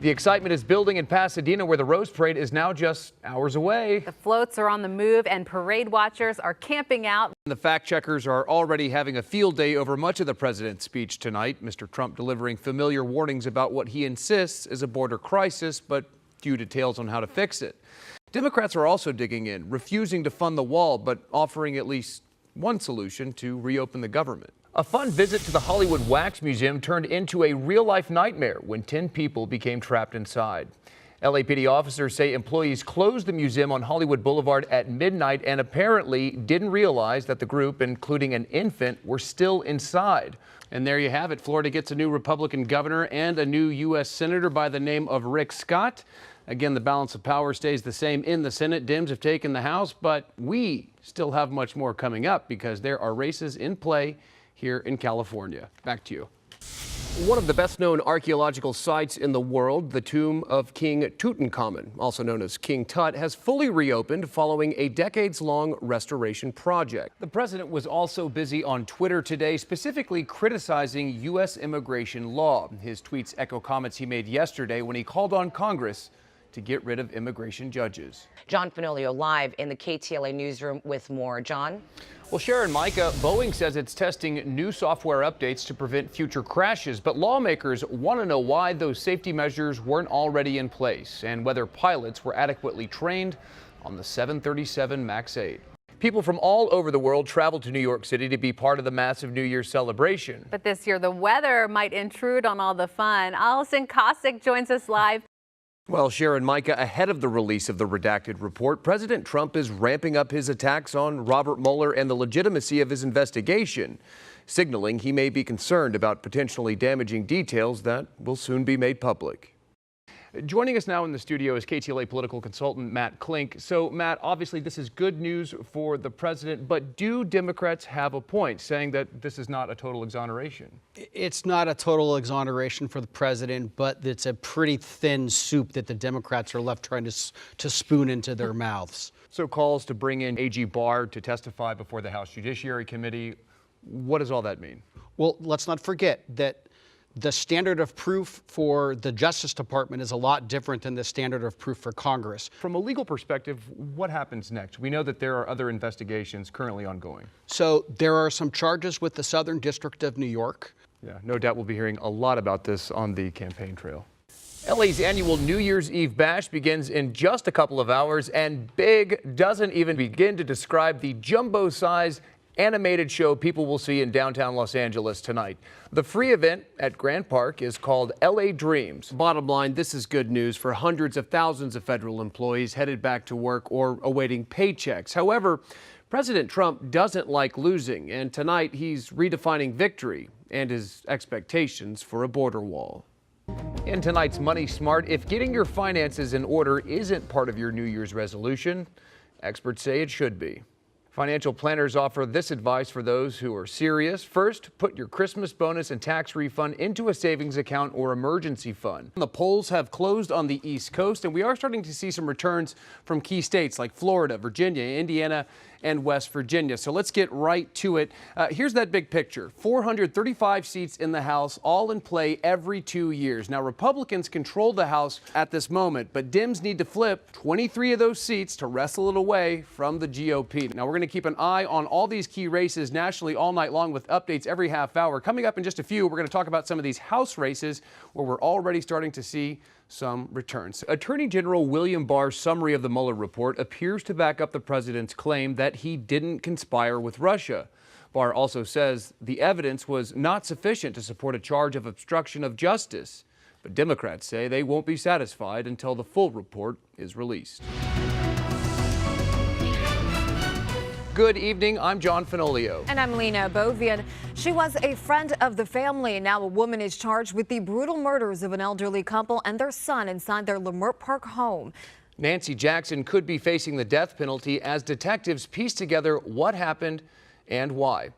The excitement is building in Pasadena, where the Rose Parade is now just hours away. The floats are on the move and parade watchers are camping out. The fact checkers are already having a field day over much of the president's speech tonight. Mr. Trump delivering familiar warnings about what he insists is a border crisis, but few details on how to fix it. Democrats are also digging in, refusing to fund the wall, but offering at least one solution to reopen the government. A fun visit to the Hollywood Wax Museum turned into a real-life nightmare when 10 people became trapped inside. LAPD officers say employees closed the museum on Hollywood Boulevard at midnight and apparently didn't realize that the group, including an infant, were still inside. And there you have it. Florida gets a new Republican governor and a new U.S. senator by the name of Rick Scott. Again, the balance of power stays the same in the Senate. Dems have taken the House, but we still have much more coming up because there are races in play here in California. Back to you. One of the best-known archaeological sites in the world, the tomb of King Tutankhamun, also known as King Tut, has fully reopened following a decades-long restoration project. The president was also busy on Twitter today, specifically criticizing U.S. immigration law. His tweets echo comments he made yesterday when he called on Congress to get rid of immigration judges. John Fenoglio live in the KTLA newsroom with more. John? Well, Sharon, Micah, Boeing says it's testing new software updates to prevent future crashes, but lawmakers want to know why those safety measures weren't already in place and whether pilots were adequately trained on the 737 MAX 8. People from all over the world traveled to New York City to be part of the massive New Year's celebration. But this year, the weather might intrude on all the fun. Allison Kosik joins us live. Well, Sharon, Micah, ahead of the release of the redacted report, President Trump is ramping up his attacks on Robert Mueller and the legitimacy of his investigation, signaling he may be concerned about potentially damaging details that will soon be made public. Joining us now in the studio is KTLA political consultant Matt Klink. So, Matt, obviously this is good news for the president, but do Democrats have a point saying that this is not a total exoneration? It's not a total exoneration for the president, but it's a pretty thin soup that the Democrats are left trying to spoon into their mouths. So calls to bring in AG Barr to testify before the House Judiciary Committee. What does all that mean? Well, let's not forget that the standard of proof for the Justice Department is a lot different than the standard of proof for Congress. From a legal perspective, what happens next? We know that there are other investigations currently ongoing. So there are some charges with the Southern District of New York. Yeah, no doubt we'll be hearing a lot about this on the campaign trail. LA's annual New Year's Eve bash begins in just a couple of hours, and big doesn't even begin to describe the jumbo-size animated show people will see in downtown Los Angeles tonight. The free event at Grant Park is called LA Dreams. Bottom line, this is good news for hundreds of thousands of federal employees headed back to work or awaiting paychecks. However, President Trump doesn't like losing, and tonight he's redefining victory and his expectations for a border wall. In tonight's Money Smart, if getting your finances in order isn't part of your New Year's resolution, experts say it should be. Financial planners offer this advice for those who are serious. First, put your Christmas bonus and tax refund into a savings account or emergency fund. The polls have closed on the East Coast, and we are starting to see some returns from key states like Florida, Virginia, Indiana, and West Virginia. So let's get right to it. Here's that big picture. 435 seats in the House, all in play every 2 years. Now, Republicans control the House at this moment, but Dems need to flip 23 of those seats to wrestle it away from the GOP. Now, we're going to keep an eye on all these key races nationally all night long with updates every half hour. Coming up in just a few, we're going to talk about some of these House races where we're already starting to see some returns. Attorney General William Barr's summary of the Mueller report appears to back up the president's claim that he didn't conspire with Russia. Barr also says the evidence was not sufficient to support a charge of obstruction of justice. But Democrats say they won't be satisfied until the full report is released. Good evening, I'm John Fenoglio. And I'm Lena Bovian. She was a friend of the family. Now a woman is charged with the brutal murders of an elderly couple and their son inside their Leimert Park home. Nancy Jackson could be facing the death penalty as detectives piece together what happened and why.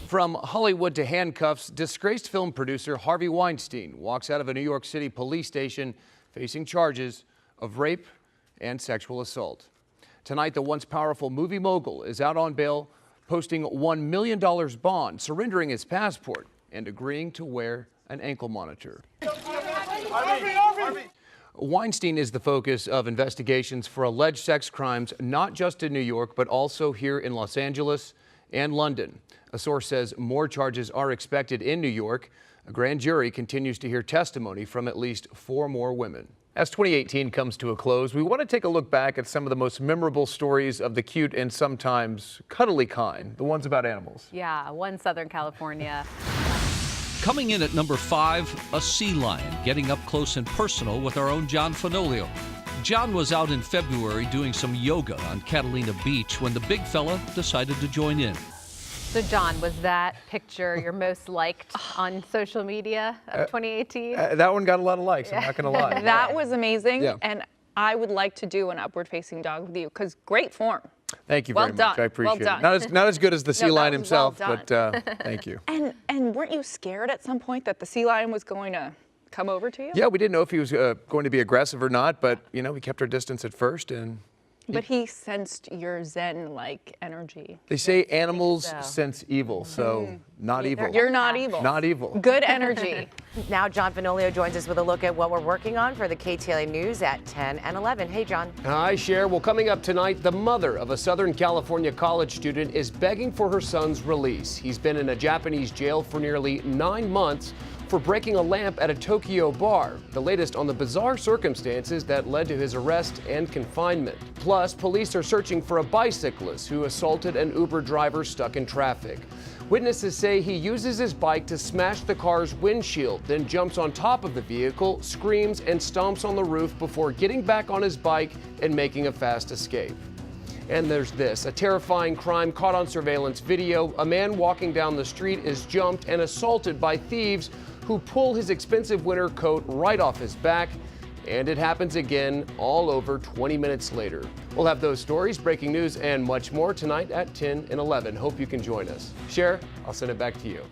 From Hollywood to handcuffs, disgraced film producer Harvey Weinstein walks out of a New York City police station facing charges of rape and sexual assault. Tonight, the once powerful movie mogul is out on bail, posting $1 million bond, surrendering his passport, and agreeing to wear an ankle monitor. Harvey! Weinstein is the focus of investigations for alleged sex crimes, not just in New York, but also here in Los Angeles and London. A source says more charges are expected in New York. A grand jury continues to hear testimony from at least 4 more women. As 2018 comes to a close, we want to take a look back at some of the most memorable stories of the cute and sometimes cuddly kind, the ones about animals. Yeah, one Southern California. Coming in at number 5, a sea lion, getting up close and personal with our own John Fenoglio. John was out in February doing some yoga on Catalina Beach when the big fella decided to join in. So John, was that picture your most liked on social media of 2018? That one got a lot of likes, I'm not going to lie. That was amazing, Yeah. and I would like to do an upward-facing dog with you, because great form. Thank you Well very much. done. I appreciate Well it. done. Not as good as the sea No, that lion was well himself, done. but thank you. And weren't you scared at some point that the sea lion was going to come over to you? Yeah, we didn't know if he was going to be aggressive or not, but you know, we kept our distance at first, and But he sensed your zen-like energy. they say animals so. sense evil, so not evil. You're not evil. Not evil. Good energy. Now John Fenoglio joins us with a look at what we're working on for the KTLA News at 10 and 11. Hey, John. Hi, Cher. Well, coming up tonight, the mother of a Southern California college student is begging for her son's release. He's been in a Japanese jail for nearly 9 months for breaking a lamp at a Tokyo bar. The latest on the bizarre circumstances that led to his arrest and confinement. Plus, police are searching for a bicyclist who assaulted an Uber driver stuck in traffic. Witnesses say he uses his bike to smash the car's windshield, then jumps on top of the vehicle, screams, and stomps on the roof before getting back on his bike and making a fast escape. And there's this, a terrifying crime caught on surveillance video. A man walking down the street is jumped and assaulted by thieves who pull his expensive winter coat right off his back. And it happens again all over 20 minutes later. We'll have those stories, breaking news, and much more tonight at 10 and 11. Hope you can join us. Cher, I'll send it back to you.